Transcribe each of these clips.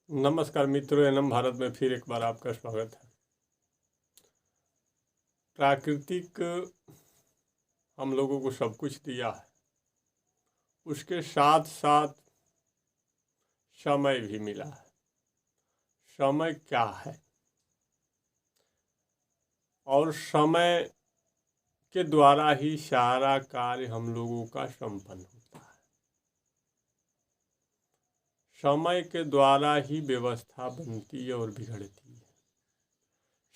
नमस्कार मित्रों, एनम भारत में फिर एक बार आपका स्वागत है। प्राकृतिक हम लोगों को सब कुछ दिया है, उसके साथ साथ समय भी मिला है। समय क्या है और समय के द्वारा ही सारा कार्य हम लोगों का संपन्न होता है। समय के द्वारा ही व्यवस्था बनती है और बिगड़ती है।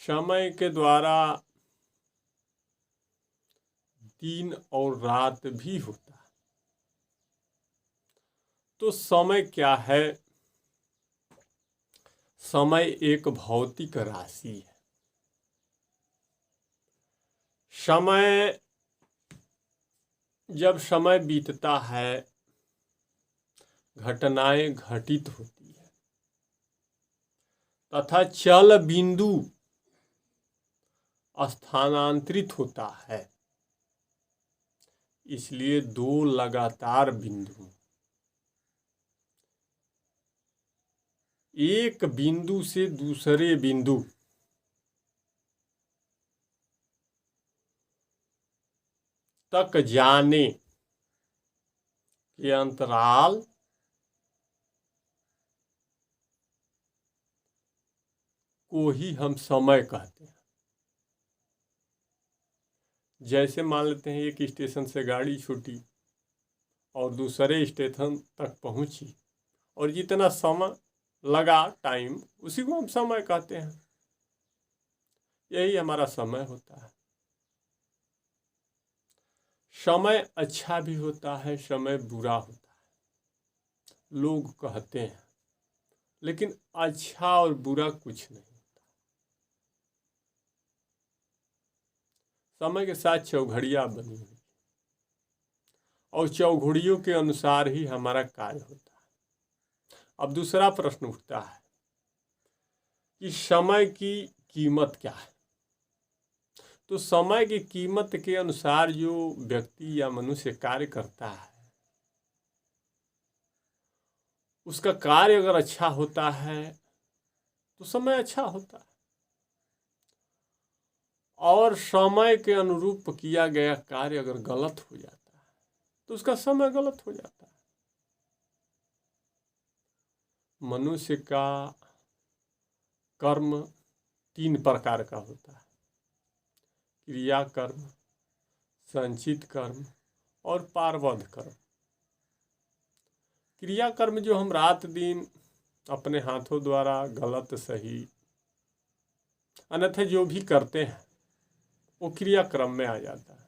समय के द्वारा दिन और रात भी होता है। तो समय क्या है? समय एक भौतिक राशि है। समय जब समय बीतता है, घटनाएं घटित होती है तथा चल बिंदु स्थानांतरित होता है। इसलिए दो लगातार बिंदु एक बिंदु से दूसरे बिंदु तक जाने के अंतराल को ही हम समय कहते हैं। जैसे मान लेते हैं एक स्टेशन से गाड़ी छूटी और दूसरे स्टेशन तक पहुंची और जितना समय लगा टाइम, उसी को हम समय कहते हैं। यही हमारा समय होता है। समय अच्छा भी होता है, समय बुरा होता है, लोग कहते हैं, लेकिन अच्छा और बुरा कुछ नहीं होता। समय के साथ चौघड़ियाँ बनी हुई और चौघड़ियों के अनुसार ही हमारा कार्य होता है। अब दूसरा प्रश्न उठता है कि समय की कीमत क्या है? तो समय की कीमत के अनुसार जो व्यक्ति या मनुष्य कार्य करता है, उसका कार्य अगर अच्छा होता है तो समय अच्छा होता है, और समय के अनुरूप किया गया कार्य अगर गलत हो जाता है तो उसका समय गलत हो जाता है। मनुष्य का कर्म तीन प्रकार का होता है: क्रिया कर्म, संचित कर्म और पारवध कर्म। क्रिया कर्म जो हम रात दिन अपने हाथों द्वारा गलत सही अन्यथा जो भी करते हैं वो क्रिया क्रम में आ जाता है।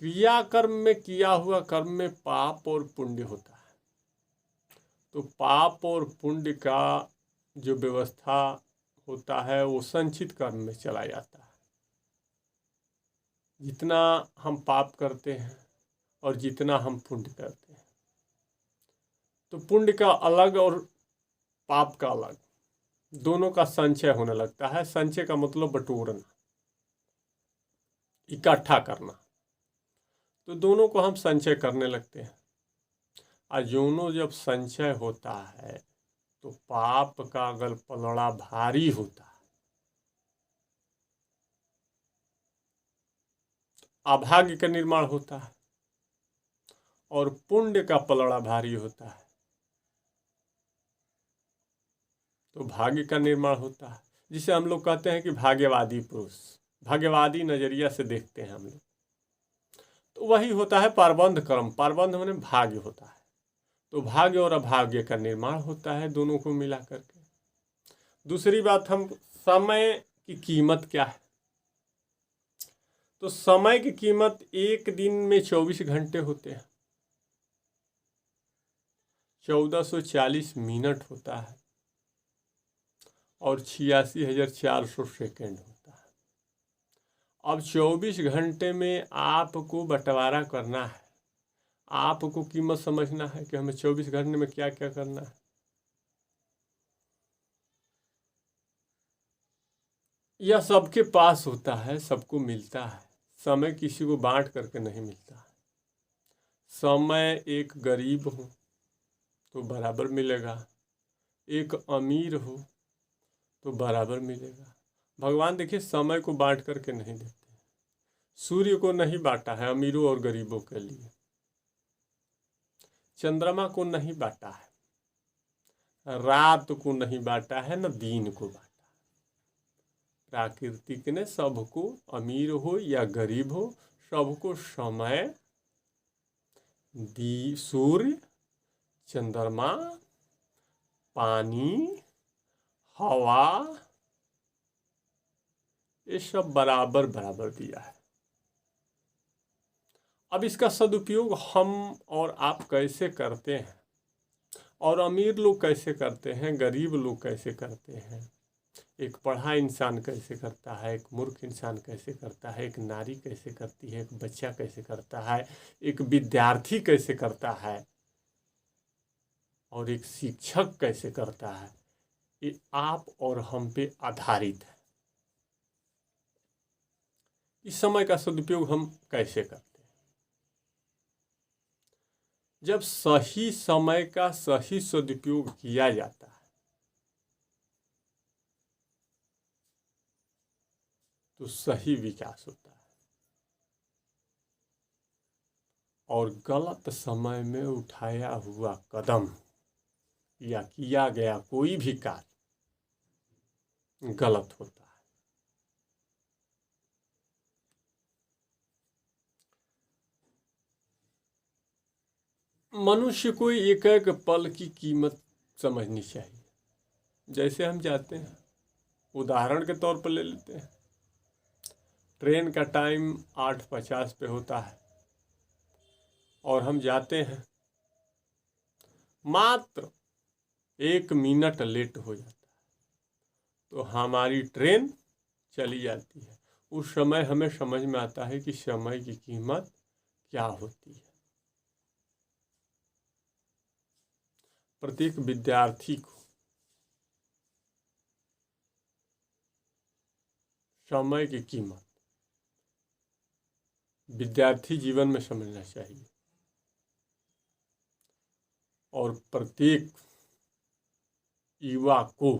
क्रिया कर्म में किया हुआ कर्म में पाप और पुण्य होता है। तो पाप और पुण्य का जो व्यवस्था होता है वो संचित कर्म में चला जाता है। जितना हम पाप करते हैं और जितना हम पुण्य करते हैं, तो पुण्य का अलग और पाप का अलग, दोनों का संचय होने लगता है। संचय का मतलब बटोरना, इकट्ठा करना। तो दोनों को हम संचय करने लगते हैं, और दोनों जब संचय होता है तो पाप का अगर पलड़ा भारी होता है, अभाग्य का निर्माण होता है, और पुण्य का पलड़ा भारी होता है तो भाग्य का निर्माण होता है। जिसे हम लोग कहते हैं कि भाग्यवादी पुरुष, भाग्यवादी नजरिया से देखते हैं हम लोग। तो वही होता है पारबंध कर्म। पारबंध माने भाग्य होता है, तो भाग्य और अभाग्य का निर्माण होता है, दोनों को मिला करके। दूसरी बात, हम समय की कीमत क्या है? तो समय की कीमत एक दिन में 24 घंटे होते हैं, 1440 मिनट होता है और 86,400 सेकेंड होता है। अब 24 घंटे में आपको बंटवारा करना है, आपको कीमत समझना है कि हमें 24 घंटे में क्या क्या करना है। यह सबके पास होता है, सबको मिलता है। समय किसी को बांट करके नहीं मिलता है। समय एक गरीब हो तो बराबर मिलेगा, एक अमीर हो तो बराबर मिलेगा। भगवान देखिए समय को बांट करके नहीं देते। सूर्य को नहीं बांटा है अमीरों और गरीबों के लिए, चंद्रमा को नहीं बांटा है, रात को नहीं बांटा है, न दिन को बांटा। प्राकृतिक ने सबको, अमीर हो या गरीब हो, सबको समय दी। सूर्य, चंद्रमा, पानी, हवा, ये सब बराबर बराबर दिया है। अब इसका सदुपयोग हम और आप कैसे करते हैं, और अमीर लोग कैसे करते हैं, गरीब लोग कैसे करते हैं, एक पढ़ा इंसान कैसे करता है, एक मूर्ख इंसान कैसे करता है, एक नारी कैसे करती है, एक बच्चा कैसे करता है, एक विद्यार्थी कैसे करता है, और एक शिक्षक कैसे करता है, ये आप और हम पे आधारित है। इस समय का सदुपयोग हम कैसे करते हैं? जब सही समय का सही सदुपयोग किया जाता है तो सही विकास होता है, और गलत समय में उठाया हुआ कदम या किया गया कोई भी कार्य गलत होता है। मनुष्य को एक एक पल की कीमत समझनी चाहिए। जैसे हम जाते हैं, उदाहरण के तौर पर ले लेते हैं, ट्रेन का टाइम 8:50 पे होता है और हम जाते हैं, मात्र 1 मिनट लेट हो जाता है तो हमारी ट्रेन चली जाती है। उस समय हमें समझ में आता है कि समय की कीमत क्या होती है। प्रत्येक विद्यार्थी को समय की कीमत विद्यार्थी जीवन में समझना चाहिए, और प्रत्येक युवा को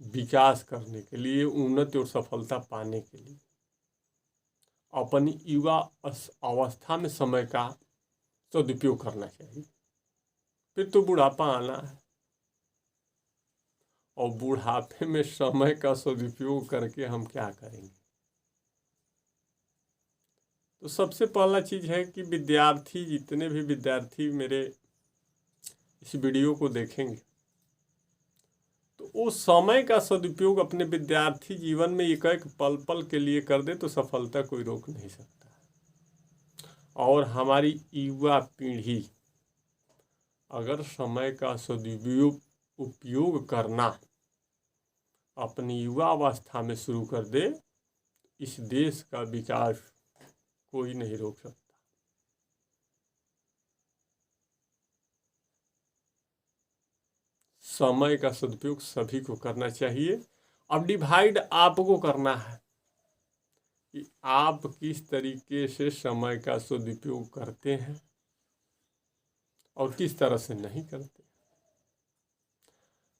विकास करने के लिए, उन्नति और सफलता पाने के लिए अपनी युवा अवस्था में समय का सदुपयोग करना चाहिए। फिर तो बुढ़ापा आना है, और बुढ़ापे में समय का सदुपयोग करके हम क्या करेंगे? तो सबसे पहला चीज़ है कि विद्यार्थी, जितने भी विद्यार्थी मेरे इस वीडियो को देखेंगे, तो वो समय का सदुपयोग अपने विद्यार्थी जीवन में एक एक पल पल के लिए कर दे तो सफलता कोई रोक नहीं सकता। और हमारी युवा पीढ़ी अगर समय का उपयोग करना अपनी युवा अवस्था में शुरू कर दे, इस देश का विकास कोई नहीं रोक सकता। समय का सदुपयोग सभी को करना चाहिए। अब डिवाइड आपको करना है कि आप किस तरीके से समय का सदुपयोग करते हैं और किस तरह से नहीं करते।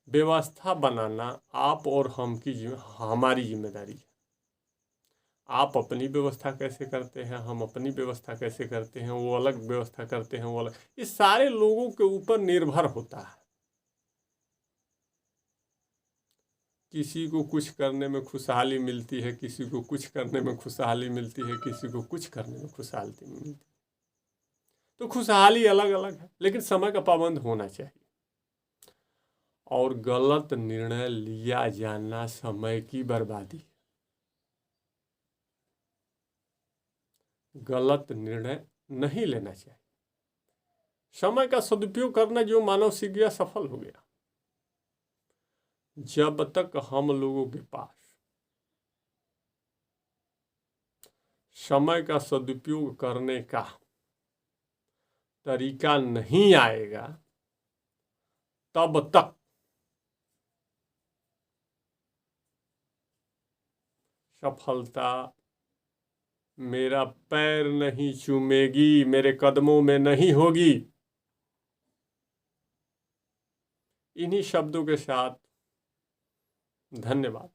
व्यवस्था बनाना आप और हमारी जिम्मेदारी है। आप अपनी व्यवस्था कैसे करते हैं, हम अपनी व्यवस्था कैसे करते हैं, वो अलग व्यवस्था करते हैं, वो अलग, ये सारे लोगों के ऊपर निर्भर होता है। किसी को कुछ करने में खुशहाली मिलती है, किसी को कुछ करने में खुशहाली मिलती है, किसी को कुछ करने में खुशहाली मिलती है। तो खुशहाली अलग अलग है, लेकिन समय का पाबंद होना चाहिए। और गलत निर्णय लिया जाना समय की बर्बादी। गलत निर्णय नहीं लेना चाहिए। समय का सदुपयोग करना जो मानव सीख गया, सफल हो गया। जब तक हम लोगों के पास समय का सदुपयोग करने का तरीका नहीं आएगा, तब तक सफलता मेरा पैर नहीं चूमेगी, मेरे कदमों में नहीं होगी। इन्हीं शब्दों के साथ धन्यवाद।